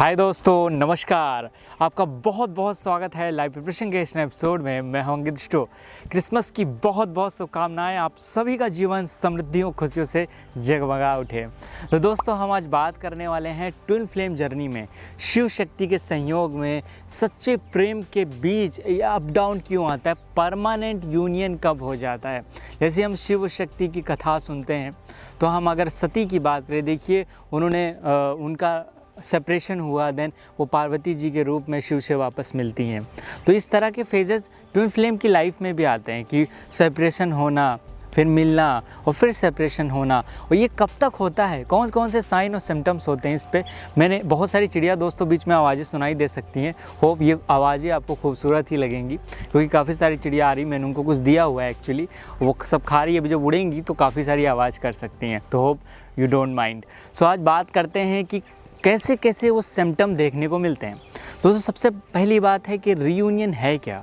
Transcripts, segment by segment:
हाय दोस्तों, नमस्कार। आपका बहुत बहुत स्वागत है लाइव प्रिपरेशन के इस एपिसोड में। मैं हूं अंकित स्टो। क्रिसमस की बहुत बहुत शुभकामनाएं। आप सभी का जीवन समृद्धियों खुशियों से जगमगा उठे। तो दोस्तों, हम आज बात करने वाले हैं ट्विन फ्लेम जर्नी में शिव शक्ति के संयोग में सच्चे प्रेम के बीच या अप डाउन क्यों आता है, परमानेंट यूनियन कब हो जाता है। जैसे हम शिव शक्ति की कथा सुनते हैं तो हम अगर सती की बात करें, देखिए उन्होंने उनका सेपरेशन हुआ, देन वो पार्वती जी के रूप में शिव से वापस मिलती हैं। तो इस तरह के फेजेस ट्विन फ्लेम की लाइफ में भी आते हैं कि सेपरेशन होना, फिर मिलना और फिर सेपरेशन होना। और ये कब तक होता है, कौन कौन से साइन और सिम्टम्स होते हैं, इस पे मैंने बहुत सारी चिड़िया दोस्तों बीच में आवाज़ें सुनाई दे सकती हैं। होप ये आवाज़ें आपको खूबसूरत ही लगेंगी, क्योंकि काफ़ी सारी चिड़िया आ रही, मैंने उनको कुछ दिया हुआ है एक्चुअली, वो सब खा रही है। अभी जब उड़ेंगी तो काफ़ी सारी आवाज़ कर सकती हैं, तो होप यू डोंट माइंड। सो आज बात करते हैं कि कैसे कैसे वो सिम्टम देखने को मिलते हैं। दोस्तों, सबसे पहली बात है कि रीयूनियन है क्या।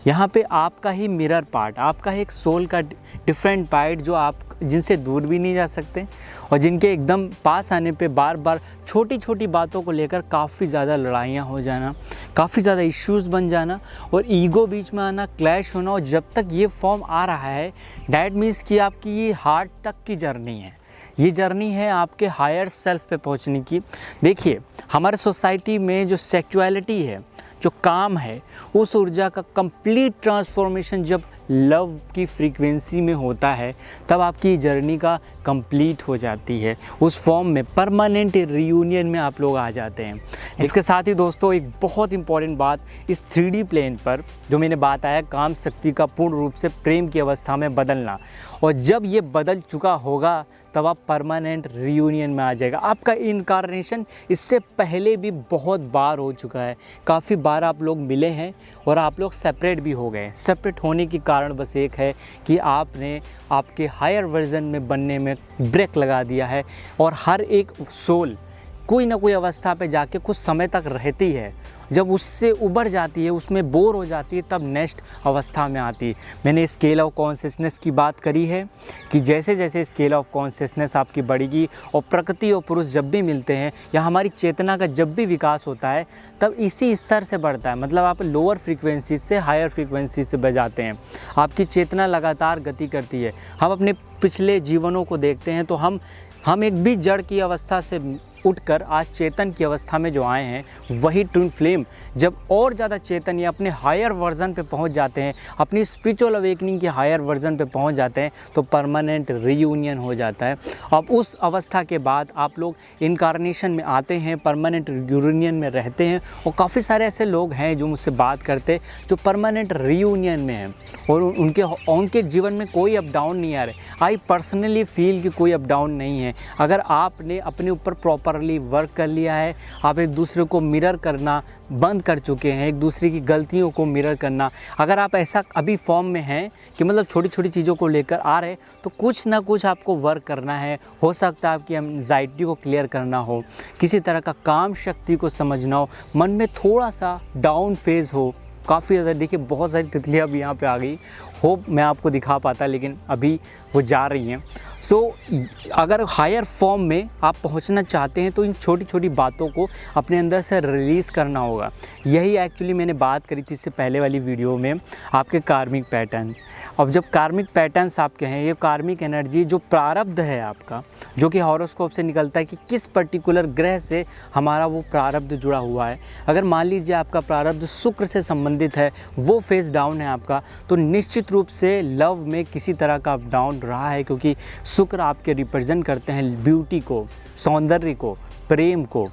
यहाँ पे आपका ही मिरर पार्ट, आपका एक सोल का डिफरेंट पार्ट, जो आप जिनसे दूर भी नहीं जा सकते और जिनके एकदम पास आने पे बार बार छोटी छोटी बातों को लेकर काफ़ी ज़्यादा लड़ाइयाँ हो जाना, काफ़ी ज़्यादा इश्यूज़ बन जाना और ईगो बीच में आना, क्लैश होना। और जब तक ये फॉर्म आ रहा है, डैट मीन्स कि आपकी ये हार्ट तक की जर्नी है। ये जर्नी है आपके हायर सेल्फ पे पहुंचने की। देखिए, हमारे सोसाइटी में जो सेक्सुअलिटी है, जो काम है, उस ऊर्जा का कंप्लीट ट्रांसफॉर्मेशन जब लव की फ्रीक्वेंसी में होता है, तब आपकी जर्नी का कंप्लीट हो जाती है। उस फॉर्म में परमानेंट रियूनियन में आप लोग आ जाते हैं। इसके साथ ही दोस्तों, एक बहुत इंपॉर्टेंट बात, इस 3D प्लेन पर जो मैंने बात आया, काम शक्ति का पूर्ण रूप से प्रेम की अवस्था में बदलना, और जब ये बदल चुका होगा तब आप परमानेंट रियूनियन में आ जाएगा। आपका इनकार्नेशन इससे पहले भी बहुत बार हो चुका है, काफ़ी बार आप लोग मिले हैं और आप लोग सेपरेट भी हो गए। सेपरेट होने की कारण बस एक है कि आपने आपके हायर वर्जन में बनने में ब्रेक लगा दिया है। और हर एक सोल कोई ना कोई अवस्था पे जाके कुछ समय तक रहती है, जब उससे उबर जाती है, उसमें बोर हो जाती है, तब नेक्स्ट अवस्था में आती है। मैंने स्केल ऑफ कॉन्शियसनेस की बात करी है कि जैसे जैसे स्केल ऑफ कॉन्शियसनेस आपकी बढ़ेगी और प्रकृति और पुरुष जब भी मिलते हैं या हमारी चेतना का जब भी विकास होता है, तब इसी स्तर से बढ़ता है। मतलब आप लोअर फ्रीक्वेंसी से हायर फ्रीक्वेंसी से बजाते हैं, आपकी चेतना लगातार गति करती है। हम अपने पिछले जीवनों को देखते हैं तो हम एक भी जड़ की अवस्था से उठकर आज चेतन की अवस्था में जो आए हैं, वही ट्विन फ्लेम जब और ज़्यादा चेतन या अपने हायर वर्जन पे पहुंच जाते हैं, अपनी स्पिरिचुअल अवेकनिंग के हायर वर्जन पे पहुंच जाते हैं, तो परमानेंट रीयूनियन हो जाता है। अब उस अवस्था के बाद आप लोग इनकारनेशन में आते हैं, परमानेंट रीयूनियन में रहते हैं। और काफ़ी सारे ऐसे लोग हैं जो मुझसे बात करते जो परमानेंट रीयूनियन में हैं और उनके जीवन में कोई अप डाउन नहीं आ रहे। आई पर्सनली फील कि कोई अप डाउन नहीं है। अगर आपने अपने ऊपर प्रॉपरली वर्क कर लिया है, आप एक दूसरे को मिरर करना बंद कर चुके हैं, एक दूसरे की गलतियों को मिरर करना, अगर आप ऐसा अभी फॉर्म में हैं कि मतलब छोटी छोटी चीज़ों को लेकर आ रहे, तो कुछ ना कुछ आपको वर्क करना है। हो सकता है आपकी एंजाइटी को क्लियर करना हो, किसी तरह का काम शक्ति को समझना हो, मन में थोड़ा सा डाउन फेज हो। काफ़ी ज़्यादा, देखिए बहुत सारी तितलियाँ भी यहाँ पे आ गई, होप मैं आपको दिखा पाता, लेकिन अभी वो जा रही हैं। सो अगर हायर फॉर्म में आप पहुंचना चाहते हैं तो इन छोटी छोटी बातों को अपने अंदर से रिलीज़ करना होगा। यही एक्चुअली मैंने बात करी थी इससे पहले वाली वीडियो में, आपके कार्मिक पैटर्न। अब जब कार्मिक पैटर्न्स आपके हैं, ये कार्मिक एनर्जी जो प्रारब्ध है आपका, जो कि हॉरोस्कोप से निकलता है कि किस पर्टिकुलर ग्रह से हमारा वो प्रारब्ध जुड़ा हुआ है। अगर मान लीजिए आपका प्रारब्ध शुक्र से संबंधित है, वो फेस डाउन है आपका, तो निश्चित रूप से लव में किसी तरह का अप डाउन रहा है, क्योंकि शुक्र आपके रिप्रेजेंट करते हैं ब्यूटी को, सौंदर्य को, प्रेम को,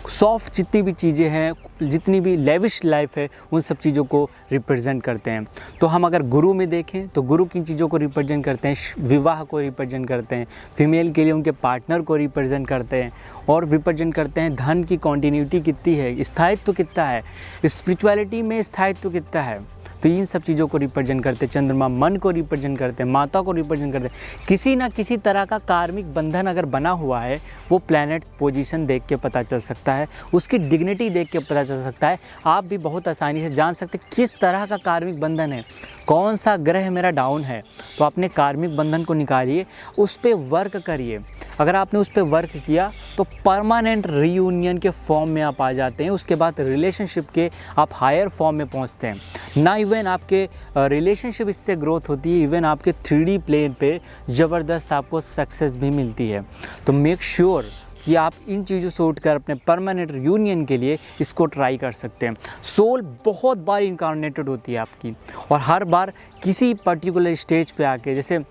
सॉफ्ट जितनी भी चीज़ें हैं, जितनी भी लेविश लाइफ है, उन सब चीज़ों को रिप्रेजेंट करते हैं। तो हम अगर गुरु में देखें तो गुरु किन चीज़ों को रिप्रेजेंट करते हैं, विवाह को रिप्रेजेंट करते हैं, फीमेल के लिए उनके पार्टनर को रिप्रेजेंट करते हैं, और रिप्रेजेंट करते हैं धन की कॉन्टीन्यूटी कितनी है, स्थायित्व कितना है, स्पिरिचुअलिटी में स्थायित्व कितना है। तो इन सब चीज़ों को रिप्रेजेंट करते हैं। चंद्रमा मन को रिप्रेजेंट करते हैं, माता को रिप्रेजेंट करते हैं। किसी ना किसी तरह का कार्मिक बंधन अगर बना हुआ है, वो प्लैनेट पोजीशन देख के पता चल सकता है, उसकी डिग्निटी देख के पता चल सकता है। आप भी बहुत आसानी से जान सकते किस तरह का कार्मिक बंधन है, कौन सा ग्रह मेरा डाउन है। तो अपने कार्मिक बंधन को निकालिए, उस पर वर्क करिए। अगर आपने उस पर वर्क किया तो परमानेंट रीयूनियन के फॉर्म में आप आ जाते हैं। उसके बाद रिलेशनशिप के आप हायर फॉर्म में पहुंचते हैं ना। इवन आपके रिलेशनशिप इससे ग्रोथ होती है, इवन आपके 3D प्लेन पे ज़बरदस्त आपको सक्सेस भी मिलती है। तो मेक श्योर कि आप इन चीज़ों से उठकर अपने परमानेंट यूनियन के लिए इसको ट्राई कर सकते हैं। सोल बहुत बार इनकारनेटेड होती है आपकी, और हर बार किसी पर्टिकुलर स्टेज पे आके, जैसे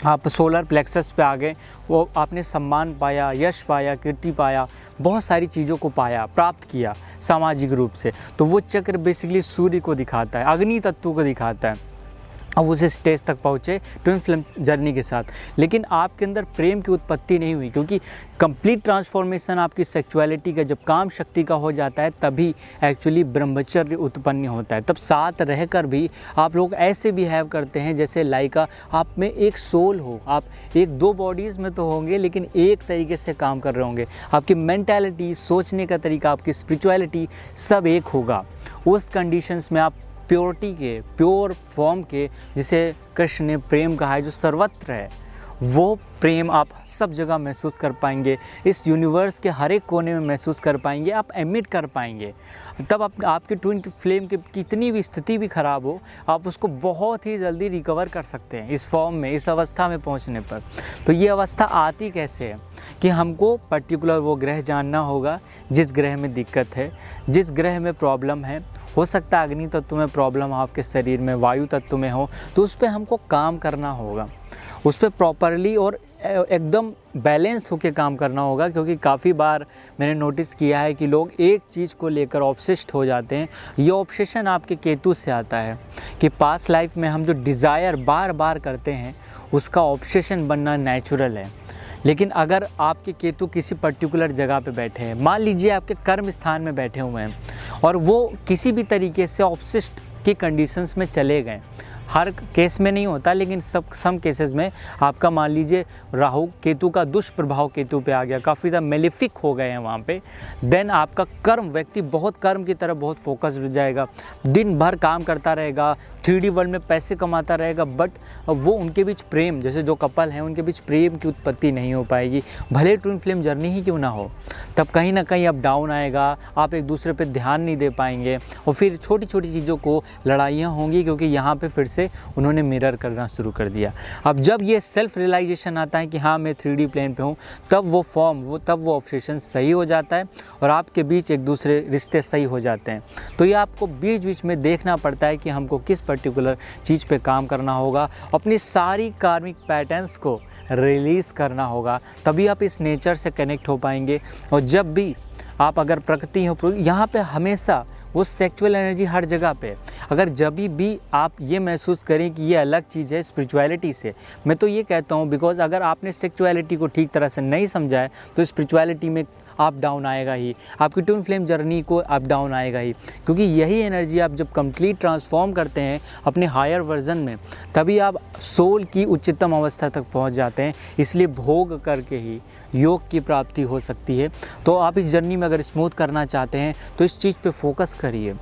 आप सोलर प्लेक्सस पे आ गए, वो आपने सम्मान पाया, यश पाया, कीर्ति पाया, बहुत सारी चीज़ों को पाया, प्राप्त किया सामाजिक रूप से। तो वो चक्र बेसिकली सूर्य को दिखाता है, अग्नि तत्व को दिखाता है। अब उस स्टेज तक पहुँचे ट्विन फ्लेम जर्नी के साथ, लेकिन आपके अंदर प्रेम की उत्पत्ति नहीं हुई, क्योंकि कंप्लीट ट्रांसफॉर्मेशन आपकी सेक्सुअलिटी का जब काम शक्ति का हो जाता है, तभी एक्चुअली ब्रह्मचर्य उत्पन्न होता है। तब साथ रहकर भी आप लोग ऐसे बिहेव करते हैं जैसे लाइका आप में एक सोल हो। आप एक दो बॉडीज़ में तो होंगे, लेकिन एक तरीके से काम कर रहे होंगे। आपकी मेंटालिटी, सोचने का तरीका, आपकी स्पिरिचुअलिटी सब एक होगा। उस कंडीशंस में आप प्योरिटी के, प्योर फॉर्म के, जिसे कृष्ण ने प्रेम कहा है, जो सर्वत्र है, वो प्रेम आप सब जगह महसूस कर पाएंगे। इस यूनिवर्स के हर एक कोने में महसूस कर पाएंगे, आप एमिट कर पाएंगे। तब आपकी ट्विन फ्लेम की कितनी भी स्थिति भी ख़राब हो, आप उसको बहुत ही जल्दी रिकवर कर सकते हैं इस फॉर्म में, इस अवस्था में पहुंचने पर। तो ये अवस्था आती कैसे है कि हमको पर्टिकुलर वो ग्रह जानना होगा जिस ग्रह में दिक्कत है, जिस ग्रह में प्रॉब्लम है। हो सकता है अग्नि तत्व में प्रॉब्लम आपके शरीर में, वायु तत्व में हो, तो उस पर हमको काम करना होगा, उस पर प्रॉपरली और एकदम बैलेंस होकर काम करना होगा। क्योंकि काफ़ी बार मैंने नोटिस किया है कि लोग एक चीज़ को लेकर ऑब्सेस्ड हो जाते हैं। ये ऑब्सेशन आपके केतु से आता है कि पास्ट लाइफ में हम जो डिज़ायर बार बार करते हैं, उसका ऑब्सेशन बनना नेचुरल है। लेकिन अगर आपके केतु किसी पर्टिकुलर जगह पे बैठे हैं, मान लीजिए आपके कर्म स्थान में बैठे हुए हैं, और वो किसी भी तरीके से ऑब्सेस्ड की कंडीशंस में चले गए, हर केस में नहीं होता, लेकिन सम केसेस में आपका मान लीजिए राहु केतु का दुष्प्रभाव केतु पे आ गया, काफ़ी ज़्यादा मेलिफिक हो गए हैं वहाँ पे, देन आपका कर्म, व्यक्ति बहुत कर्म की तरफ बहुत फोकस्ड हो जाएगा, दिन भर काम करता रहेगा, 3D वर्ल्ड में पैसे कमाता रहेगा, बट वो उनके बीच प्रेम, जैसे जो कपल हैं उनके बीच प्रेम की उत्पत्ति नहीं हो पाएगी, भले ट्विन फ्लेम जर्नी ही क्यों ना हो। तब कहीं ना कहीं अप डाउन आएगा, आप एक दूसरे पे ध्यान नहीं दे पाएंगे, और फिर छोटी छोटी चीज़ों को लड़ाइयाँ होंगी, क्योंकि यहाँ पे फिर से उन्होंने मिरर करना शुरू कर दिया। अब जब ये सेल्फ रियलाइजेशन आता है कि हाँ मैं 3D प्लेन पे हूँ, तब वो फॉर्म, तब वो ऑब्सेशन सही हो जाता है, और आपके बीच एक दूसरे रिश्ते सही हो जाते हैं। तो ये आपको बीच बीच में देखना पड़ता है कि हमको किस पर्टिकुलर चीज़ पे काम करना होगा, अपनी सारी कार्मिक पैटर्न्स को रिलीज़ करना होगा, तभी आप इस नेचर से कनेक्ट हो पाएंगे। और जब भी आप अगर प्रकृति हो, यहाँ पे हमेशा वो सेक्सुअल एनर्जी हर जगह पे, अगर जब भी आप ये महसूस करें कि ये अलग चीज़ है स्पिरिचुअलिटी से, मैं तो ये कहता हूँ, बिकॉज अगर आपने सेक्सुअलिटी को ठीक तरह से नहीं समझा है, तो स्पिरिचुअलिटी में अप डाउन आएगा ही, आपकी ट्विन फ्लेम जर्नी को अप डाउन आएगा ही। क्योंकि यही एनर्जी आप जब कंप्लीट ट्रांसफॉर्म करते हैं अपने हायर वर्जन में, तभी आप सोल की उच्चतम अवस्था तक पहुंच जाते हैं। इसलिए भोग करके ही योग की प्राप्ति हो सकती है। तो आप इस जर्नी में अगर स्मूथ करना चाहते हैं, तो इस चीज़ पे फोकस करिए,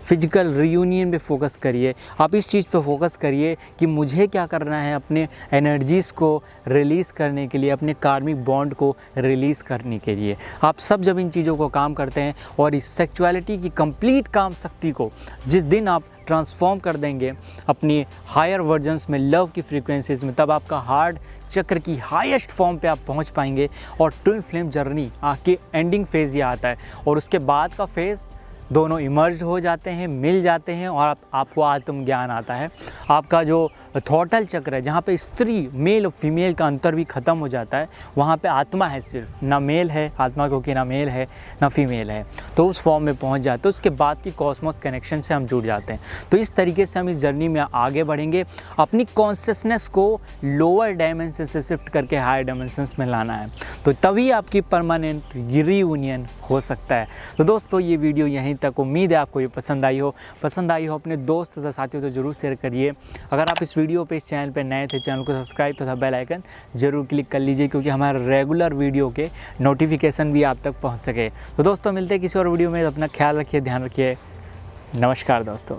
फिजिकल रियूनियन पे फोकस करिए। आप इस चीज़ पे फोकस करिए कि मुझे क्या करना है अपने एनर्जीज़ को रिलीज़ करने के लिए, अपने कार्मिक बॉन्ड को रिलीज़ करने के लिए। आप सब जब इन चीज़ों को काम करते हैं, और इस सेक्सुअलिटी की कंप्लीट काम शक्ति को जिस दिन आप ट्रांसफॉर्म कर देंगे अपनी हायर वर्जन्स में, लव की फ्रीक्वेंसीज में, तब आपका हार्ट चक्र की हाईएस्ट फॉर्म पे आप पहुंच पाएंगे। और ट्विन फ्लेम जर्नी आके एंडिंग फेज़ ये आता है, और उसके बाद का फेज़ दोनों इमर्ज हो जाते हैं, मिल जाते हैं, और आपको आत्मज्ञान आता है। आपका जो थॉटल चक्र है, जहाँ पे स्त्री, मेल और फीमेल का अंतर भी ख़त्म हो जाता है, वहाँ पे आत्मा है सिर्फ, ना मेल है आत्मा, क्योंकि ना मेल है ना फीमेल है, तो उस फॉर्म में पहुँच जाते हैं। उसके बाद की कॉस्मोस कनेक्शन से हम जुड़ जाते हैं। तो इस तरीके से हम इस जर्नी में आगे बढ़ेंगे। अपनी कॉन्शियसनेस को लोअर डायमेंशन से शिफ्ट करके हायर डायमेंशंस में लाना है, तो तभी आपकी परमानेंट रीयूनियन हो सकता है। तो दोस्तों, ये वीडियो यहीं तक। उम्मीद है आपको ये पसंद आई हो अपने दोस्त तथा साथियों तो ज़रूर शेयर करिए। अगर आप इस वीडियो पे, इस चैनल पे नए थे, चैनल को सब्सक्राइब तथा बेल आइकन ज़रूर क्लिक कर लीजिए, क्योंकि हमारे रेगुलर वीडियो के नोटिफिकेशन भी आप तक पहुँच सके। तो दोस्तों मिलते हैं किसी और वीडियो में। अपना ख्याल रखिए, ध्यान रखिए। नमस्कार दोस्तों।